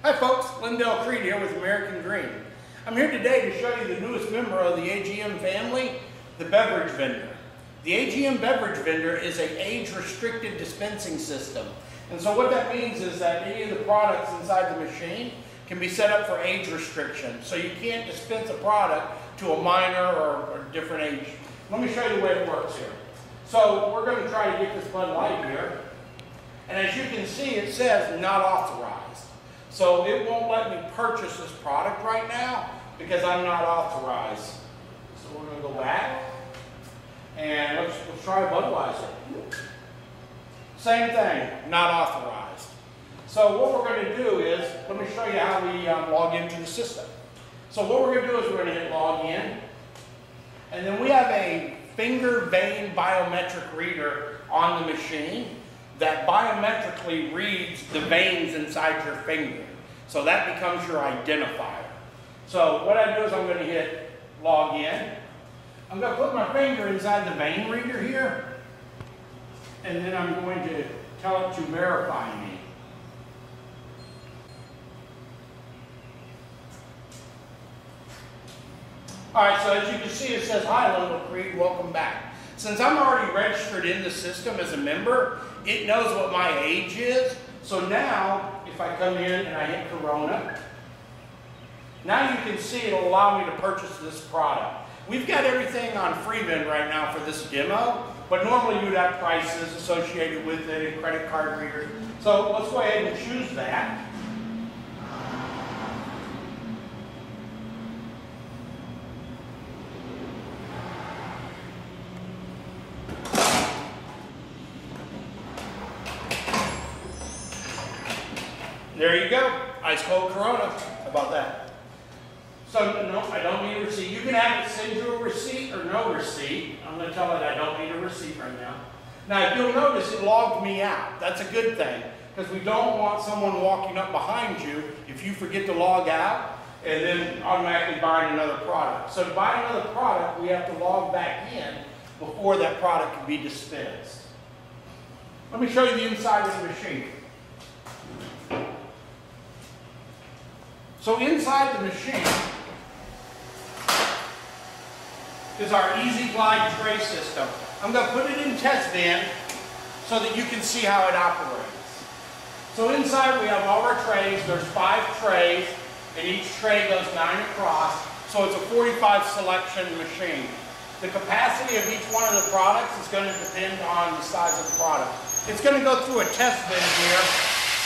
Hi folks, Lindell Creed here with American Green. I'm here today to show you the newest member of the AGM family, the beverage vendor. The AGM beverage vendor is an age-restricted dispensing system. And so what that means is that any of the products inside the machine can be set up for age restriction. So you can't dispense a product to a minor or different age. Let me show you the way it works here. So we're going to try to get this Bud Light here. And as you can see, it says not authorized. So it won't let me purchase this product right now because I'm not authorized. So we're going to go back and let's try Budweiser. Same thing, not authorized. So what we're going to do is, let me show you how we log into the system. So what we're going to do is we're going to hit log in, and then we have a finger vein biometric reader on the machine that biometrically reads the veins inside your finger. So that becomes your identifier. So what I do is I'm going to hit log in. I'm going to put my finger inside the vein reader here, and then I'm going to tell it to verify me. Alright, so as you can see it says, "Hi Lindell Creed, welcome back." Since I'm already registered in the system as a member, it knows what my age is. So now, if I come in and I hit Corona, now you can see it'll allow me to purchase this product. We've got everything on FreeVend right now for this demo, but normally you'd have prices associated with it and credit card readers. So let's go ahead and choose that. There you go, ice cold Corona. How about that? So no, I don't need a receipt. You can have it send you a receipt or no receipt. I'm going to tell it I don't need a receipt right now. Now if you'll notice it logged me out. That's a good thing because we don't want someone walking up behind you if you forget to log out and then automatically buying another product. So to buy another product we have to log back in before that product can be dispensed. Let me show you the inside of the machine. So inside the machine is our Easy Glide tray system. I'm going to put it in test bin so that you can see how it operates. So inside we have all our trays. There's 5 trays and each tray goes 9 across. So it's a 45 selection machine. The capacity of each one of the products is going to depend on the size of the product. It's going to go through a test bin here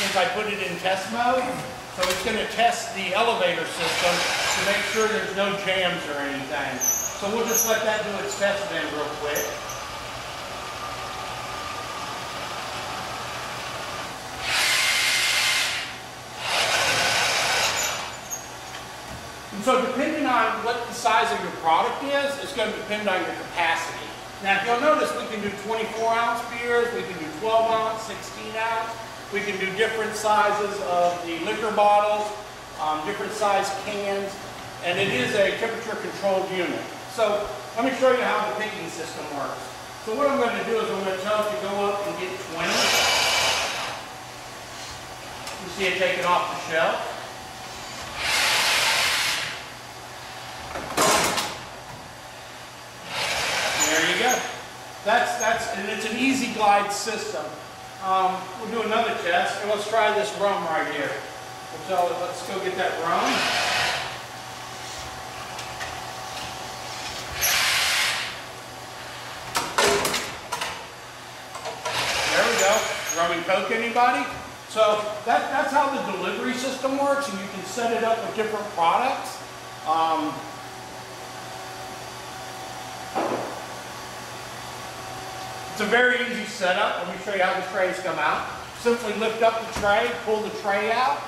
since I put it in test mode. So it's going to test the elevator system to make sure there's no jams or anything. So we'll just let that do its test bin real quick. And so depending on what the size of your product is, it's going to depend on your capacity. Now if you'll notice, we can do 24-ounce beers, we can do 12-ounce, 16-ounce. We can do different sizes of the liquor bottles, different size cans, and it is a temperature controlled unit. So let me show you how the picking system works. So what I'm going to do is I'm going to tell it to go up and get 20. You see it take it off the shelf. There you go. And it's an Easy Glide system. We'll do another test, and let's try this rum right here. We'll tell it, let's go get that rum. There we go. Rum and Coke, anybody? So that's how the delivery system works, and you can set it up with different products. It's a very easy setup. Let me show you how the trays come out. Simply lift up the tray, pull the tray out,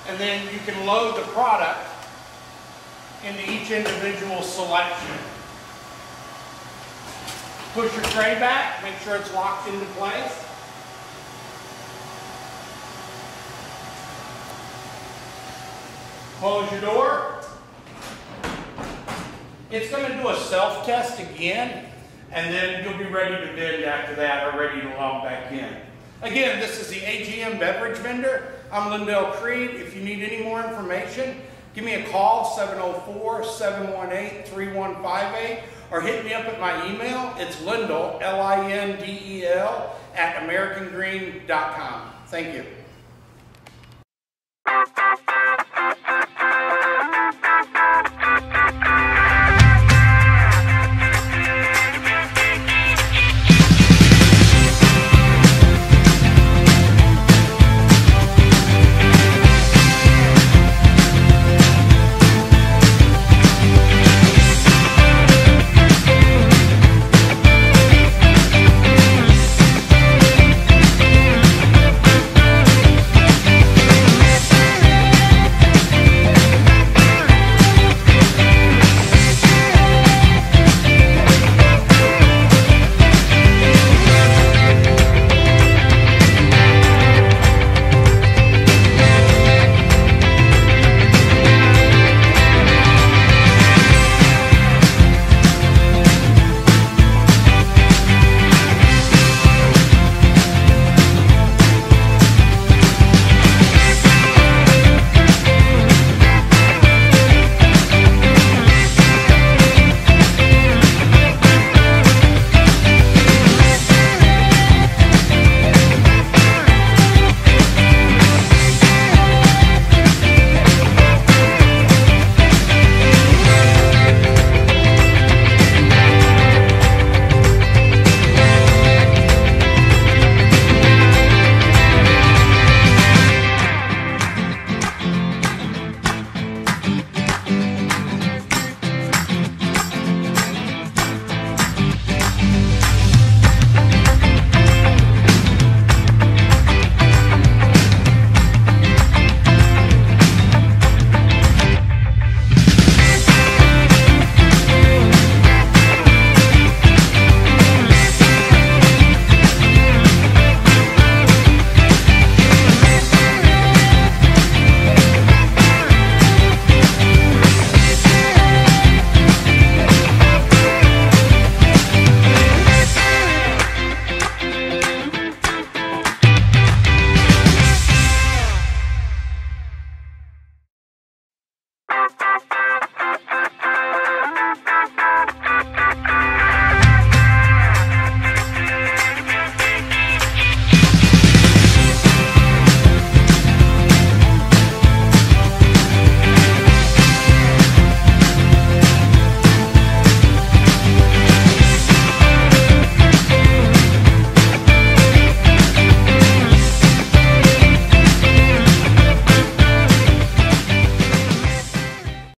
and then you can load the product into each individual selection. Push your tray back, make sure it's locked into place. Close your door. It's going to do a self-test again. And then you'll be ready to vend after that or ready to log back in. Again, this is the AGM beverage vendor. I'm Lindell Creed. If you need any more information, give me a call, 704-718-3158, or hit me up at my email. It's Lindell, Lindel, @AmericanGreen.com. Thank you.